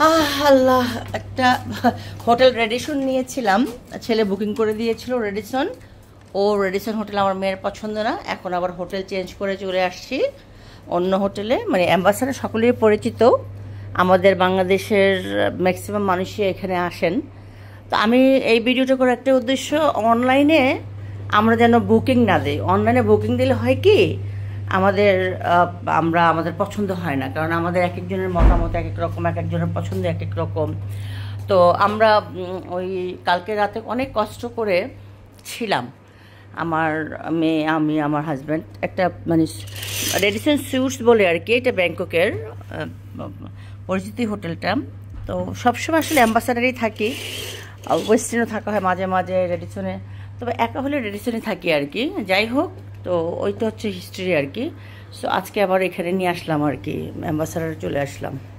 আল্লাহ, একটা hotel Radisson নিয়েছিলাম, ছেলে বুকিং করে দিয়েছিল রেডিসন। রেডিসন হোটেল আমার মেয়ের পছন্দ না, এখন আবার হোটেল চেঞ্জ করে চলে আসছি অন্য হোটেলে। মানে অ্যাম্বাসাডর সকলেই পরিচিত, আমাদের বাংলাদেশের ম্যাক্সিমাম মানুষই এখানে আসেন। তো আমি এই ভিডিওটা করে একটা উদ্দেশ্য, অনলাইনে আমরা যেন বুকিং না দিই। অনলাইনে বুকিং দিলে হয় কি, আমাদের পছন্দ হয় না, কারণ আমাদের এক একজনের মতামত এক এক রকম, এক একজনের পছন্দ এক এক রকম। তো আমরা ওই কালকে রাতে অনেক কষ্ট করে ছিলাম, আমার মেয়ে, আমি, আমার হাজব্যান্ড, একটা মানে রেডিসন সুইটস বলে আর কি, এটা ব্যাংককের পরিচিতি হোটেলটা। তো সবসময় আসলে অ্যাম্বাসাডারেই থাকি, ওয়েস্টার্নও থাকা হয় মাঝে মাঝে রেডিসনে, তবে একা হলে রেডিসনে থাকি আর কি। যাই হোক, তো ওই তো হচ্ছে হিস্ট্রি আর কি। সো আজকে আবার এখানে নিয়ে আসলাম আর কি, অ্যাম্বাসাডারে চলে আসলাম।